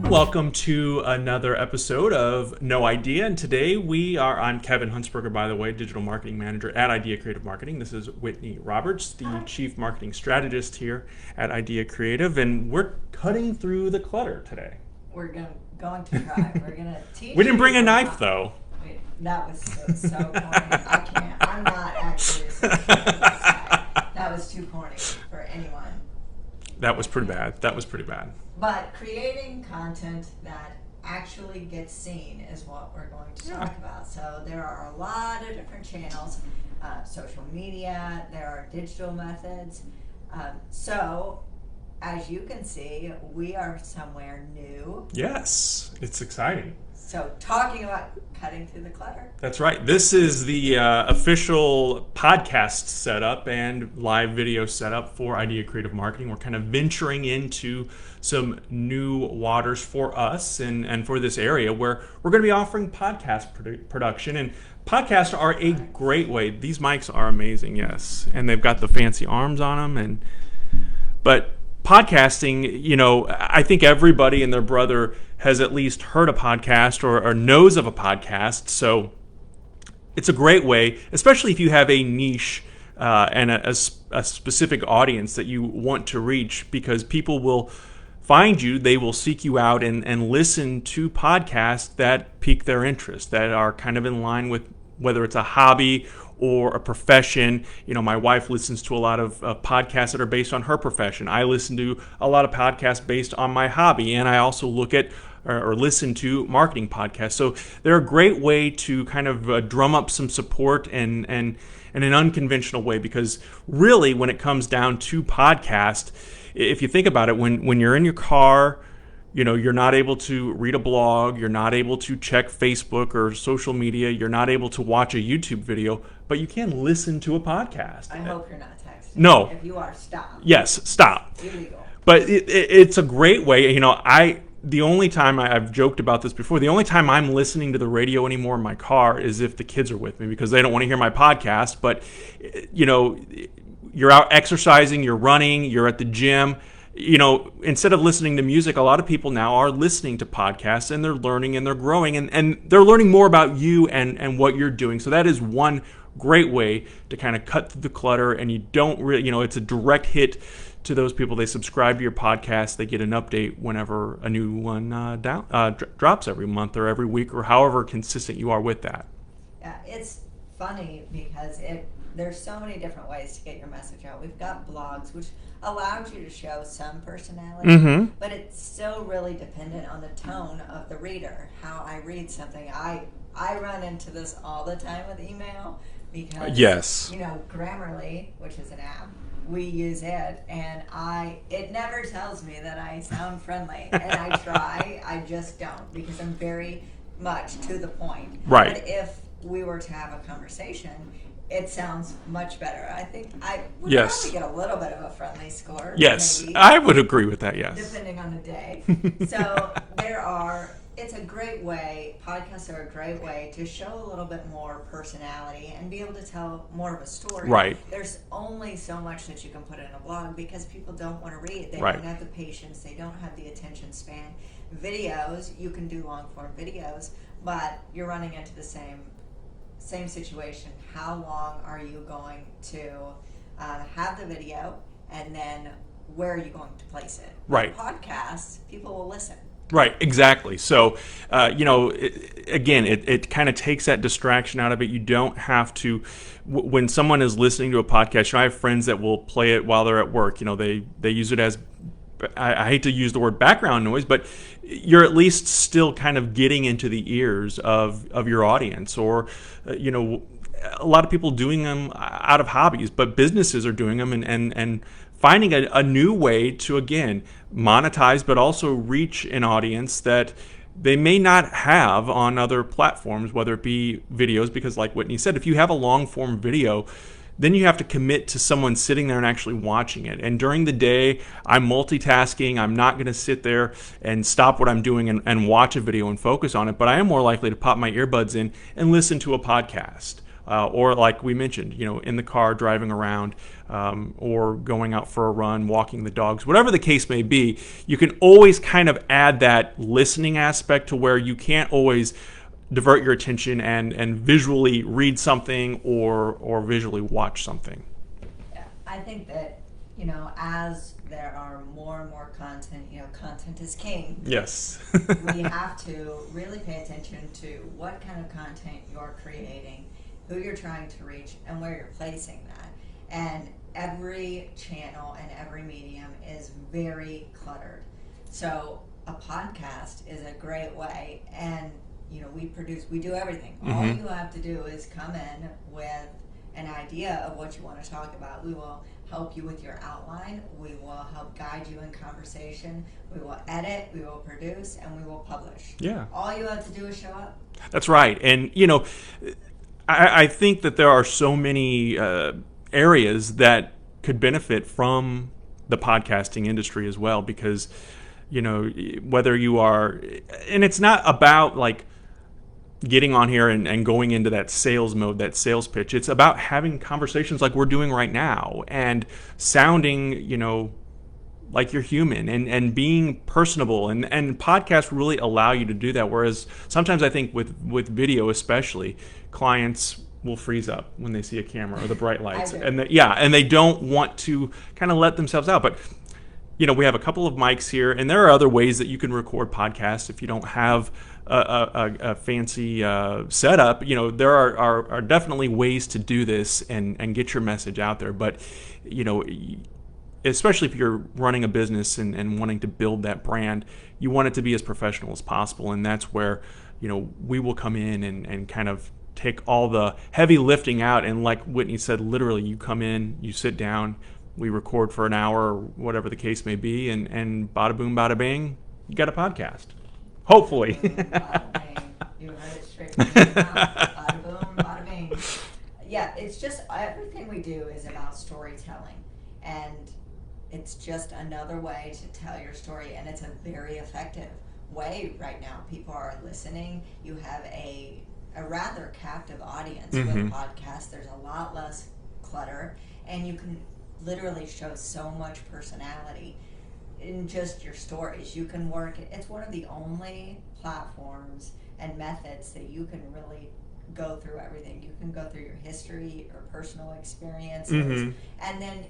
Welcome to another episode of No Idea, and today we are on Kevin Huntsberger, by the way, Digital Marketing Manager at Idea Creative Marketing. This is Whitney Roberts, the Chief Marketing Strategist here at Idea Creative, and we're cutting through the clutter today. We're going to try. We're going to teach. We didn't bring a knife, though. Wait, that was so corny. I can't. I'm not actually a social guy. That was too corny for anyone. That was pretty bad. But creating content that actually gets seen is what we're going to talk about. So there are a lot of different channels, social media, there are digital methods. So as you can see, we are somewhere new. Yes, it's exciting. So talking about cutting through the clutter. That's right. This is the official podcast setup and live video setup for Idea Creative Marketing. We're kind of venturing into some new waters for us and for this area where we're going to be offering podcast production. And podcasts are a great way. These mics are amazing, yes. And they've got the fancy arms on them. But podcasting, you know, I think everybody and their brother has at least heard a podcast or knows of a podcast. So it's a great way, especially if you have a niche and a specific audience that you want to reach, because people will find you, they will seek you out and listen to podcasts that pique their interest, that are kind of in line with whether it's a hobby or a profession. You know, my wife listens to a lot of podcasts that are based on her profession. I listen to a lot of podcasts based on my hobby, and I also look at or listen to marketing podcasts. So they're a great way to kind of drum up some support and in an unconventional way, because really when it comes down to podcast, if you think about it, when you're in your car, you know, you're not able to read a blog, you're not able to check Facebook or social media, you're not able to watch a YouTube video, but you can listen to a podcast. I hope you're not texting. No. If you are, stop. Yes, stop. Illegal. But it's a great way. You know, the only time I've joked about this before, the only time I'm listening to the radio anymore in my car is if the kids are with me, because they don't want to hear my podcast. But, you know, you're out exercising, you're running, you're at the gym. You know, instead of listening to music, a lot of people now are listening to podcasts, and they're learning and they're growing, and they're learning more about you and what you're doing. So that is one great way to kind of cut through the clutter, and you don't really, you know, it's a direct hit to those people. They subscribe to your podcast, they get an update whenever a new one drops every month or every week, or however consistent you are with that. Yeah, it's funny because there's so many different ways to get your message out. We've got blogs, which allows you to show some personality, but it's still really dependent on the tone of the reader, how I read something. I run into this all the time with email because, yes, you know, Grammarly, which is an app, we use it, and it never tells me that I sound friendly, and I try, I just don't, because I'm very much to the point. Right. But if we were to have a conversation, it sounds much better. I think I would probably get a little bit of a friendly score. Yes, maybe, I would agree with that, yes. depending on the day. So it's a great way, podcasts are a great way to show a little bit more personality and be able to tell more of a story. Right. There's only so much that you can put in a blog because people don't want to read. They Right. don't have the patience. They don't have the attention span. Videos, you can do long form videos, but you're running into the same situation. How long are you going to have the video, and then where are you going to place it? Right. Podcasts, people will listen. Right, exactly. So, you know, it kind of takes that distraction out of it. You don't have to, when someone is listening to a podcast, you know, I have friends that will play it while they're at work. You know, they use it as, I hate to use the word background noise, but you're at least still kind of getting into the ears of your audience. Or, you know, a lot of people doing them out of hobbies, but businesses are doing them and finding a new way to, again, monetize, but also reach an audience that they may not have on other platforms, whether it be videos, because like Whitney said, if you have a long form video, then you have to commit to someone sitting there and actually watching it. And during the day, I'm multitasking. I'm not going to sit there and stop what I'm doing and watch a video and focus on it, but I am more likely to pop my earbuds in and listen to a podcast. or like we mentioned, in the car driving around, or going out for a run, walking the dogs, whatever the case may be. You can always kind of add that listening aspect to where you can't always divert your attention and visually read something or visually watch something. Yeah, I think that, as there are more and more content, content is king. Yes. We have to really pay attention to what kind of content you're creating, who you're trying to reach, and where you're placing that. And every channel and every medium is very cluttered. So a podcast is a great way, and we do everything. All you have to do is come in with an idea of what you want to talk about. We will help you with your outline. We will help guide you in conversation. We will edit, we will produce, and we will publish. Yeah. All you have to do is show up. That's right. And, I think that there are so many areas that could benefit from the podcasting industry as well, because, whether you are, and it's not about like getting on here and going into that sales mode, that sales pitch. It's about having conversations like we're doing right now and sounding, like you're human and being personable. And podcasts really allow you to do that. Whereas sometimes I think with video especially, clients will freeze up when they see a camera or the bright lights. And they don't want to kind of let themselves out. But we have a couple of mics here, and there are other ways that you can record podcasts if you don't have a fancy setup. There are definitely ways to do this and get your message out there. But, especially if you're running a business and wanting to build that brand, you want it to be as professional as possible. And that's where, we will come in and kind of take all the heavy lifting out. And like Whitney said, literally, you come in, you sit down, we record for an hour or whatever the case may be, and bada boom, bada bang, you got a podcast. Hopefully. Bada bang. You heard it straight from your mouth. Bada boom, bada bang. Yeah, it's just everything we do is about storytelling. And it's just another way to tell your story, and it's a very effective way right now. People are listening. You have a rather captive audience with podcasts. There's a lot less clutter, and you can literally show so much personality in just your stories. You can work, it's one of the only platforms and methods that you can really go through everything. You can go through your history or personal experiences, and then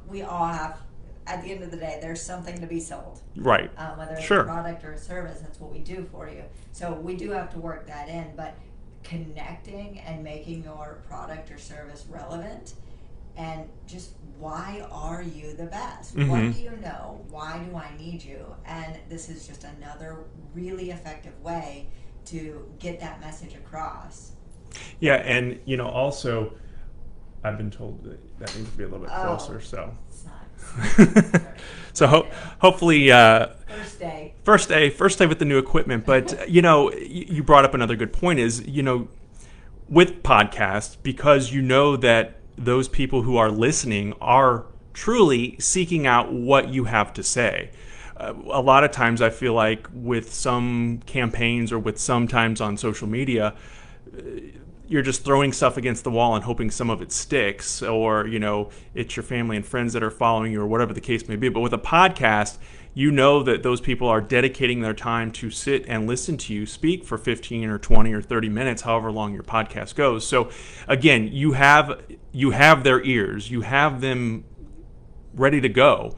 we all have, at the end of the day, there's something to be sold, right? Whether it's a product or a service, that's what we do for you. So we do have to work that in, but connecting and making your product or service relevant, and just why are you the best? What do you know? Why do I need you? And this is just another really effective way to get that message across. Yeah, and also, I've been told that needs to be a little bit closer. So, it's not. so hopefully, first day with the new equipment. But you brought up another good point. Is with podcasts, because that those people who are listening are truly seeking out what you have to say. A lot of times I feel like with some campaigns or with sometimes on social media, you're just throwing stuff against the wall and hoping some of it sticks, or it's your family and friends that are following you or whatever the case may be. But with a podcast, that those people are dedicating their time to sit and listen to you speak for 15 or 20 or 30 minutes, however long your podcast goes. So again, you have their ears, you have them ready to go.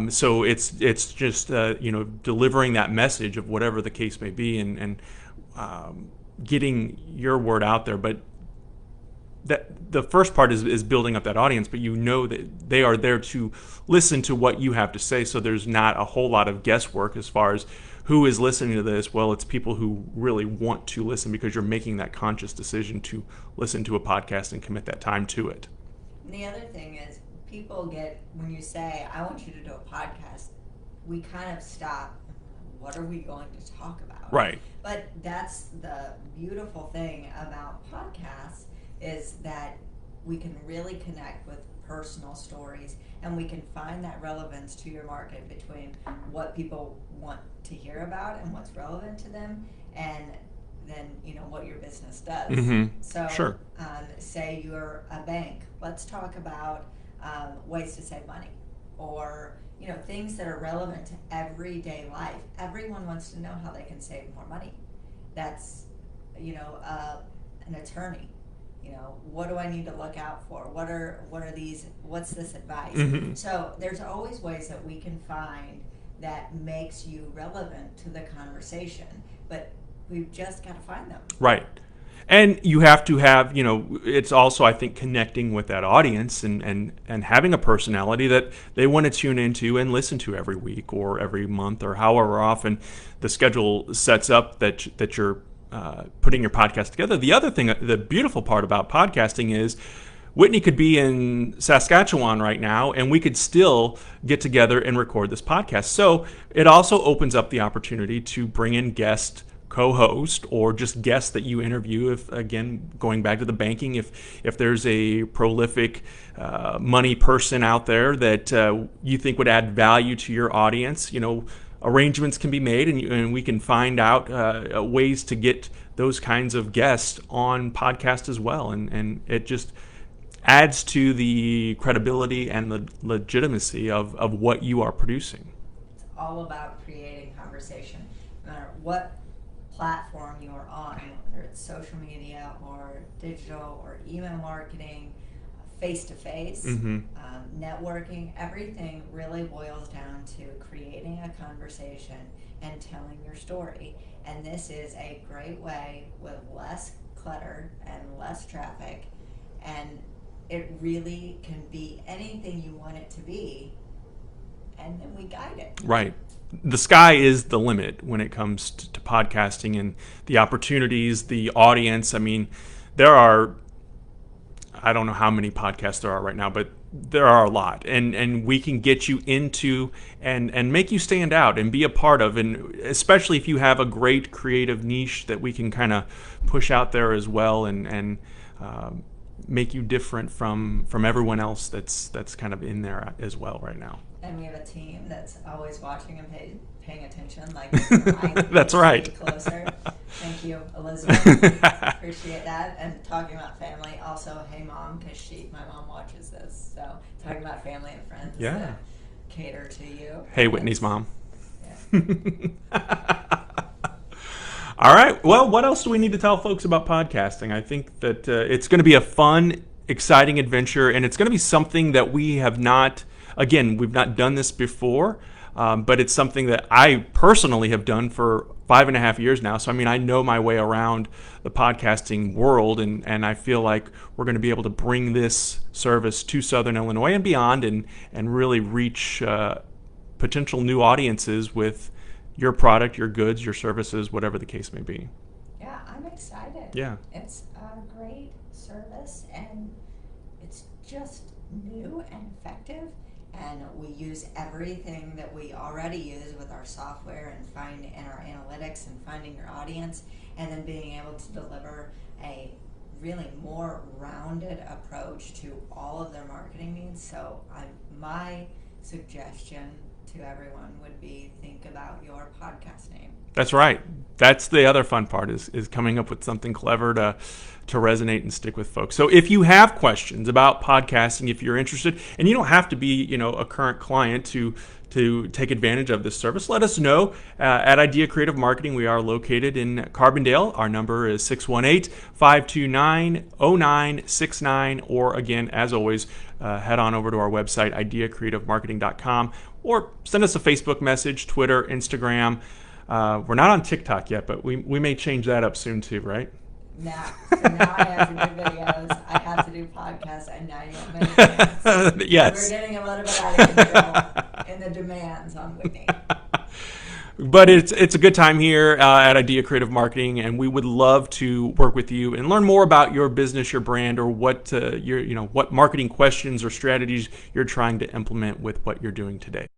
So it's just delivering that message of whatever the case may be, and getting your word out there. But that the first part is building up that audience, but that they are there to listen to what you have to say. So there's not a whole lot of guesswork as far as who is listening to this. Well, it's people who really want to listen, because you're making that conscious decision to listen to a podcast and commit that time to it. And the other thing is, people get, when you say, I want you to do a podcast, we kind of stop. What are we going to talk about? Right. But that's the beautiful thing about podcasts, is that we can really connect with personal stories, and we can find that relevance to your market between what people want to hear about and what's relevant to them. And than what your business does. So Sure. say you're a bank, let's talk about ways to save money, or things that are relevant to everyday life. Everyone wants to know how they can save more money. That's an attorney. What do I need to look out for? What are these? What's this advice? So there's always ways that we can find that makes you relevant to the conversation, but we've just got to find them. Right. And you have to have, it's also, I think, connecting with that audience and having a personality that they want to tune into and listen to every week or every month or however often the schedule sets up that you're putting your podcast together. The other thing, the beautiful part about podcasting is Whitney could be in Saskatchewan right now, and we could still get together and record this podcast. So it also opens up the opportunity to bring in guest co-host or just guests that you interview. If, again, going back to the banking, if there's a prolific money person out there that you think would add value to your audience, arrangements can be made, and we can find out ways to get those kinds of guests on podcast as well. And it just adds to the credibility and the legitimacy of what you are producing. It's all about creating conversation, no matter what platform you're on, whether it's social media or digital or email marketing, face-to-face, networking. Everything really boils down to creating a conversation and telling your story. And this is a great way with less clutter and less traffic, and it really can be anything you want it to be, and then we guide it. Right. The sky is the limit when it comes to podcasting and the opportunities, the audience. I mean, there are, I don't know how many podcasts there are right now, but there are a lot. And we can get you into and make you stand out and be a part of. And especially if you have a great creative niche that we can kind of push out there as well and make you different from everyone else that's kind of in there as well right now. And we have a team that's always watching and paying attention. Like that's right. Closer. Thank you, Elizabeth. Appreciate that. And talking about family, also, hey mom, because my mom watches this. So talking about family and friends that cater to you. Hey, Whitney's mom. Yeah. All right. Well, what else do we need to tell folks about podcasting? I think that it's going to be a fun, exciting adventure, and it's going to be something that we have not. Again, we've not done this before, but it's something that I personally have done for 5.5 years now. So, I mean, I know my way around the podcasting world, and I feel like we're going to be able to bring this service to Southern Illinois and beyond and really reach potential new audiences with your product, your goods, your services, whatever the case may be. Yeah, I'm excited. Yeah. It's a great service, and it's just new and effective. And we use everything that we already use with our software and our analytics and finding your audience, and then being able to deliver a really more rounded approach to all of their marketing needs. So my suggestion to everyone would be, think about your podcast name. That's right. That's the other fun part is coming up with something clever to resonate and stick with folks. So if you have questions about podcasting, if you're interested, and you don't have to be, a current client to take advantage of this service, let us know. At Idea Creative Marketing, we are located in Carbondale. Our number is 618-529-0969. Or again, as always, head on over to our website, ideacreativemarketing.com, or send us a Facebook message, Twitter, Instagram. We're not on TikTok yet, but we may change that up soon too, right? Now I have to do videos, I have to do podcasts, and now you want videos. Yes. We're getting a little bit out of control in the demands on Whitney. But it's a good time here at Idea Creative Marketing, and we would love to work with you and learn more about your business, your brand, or what what marketing questions or strategies you're trying to implement with what you're doing today.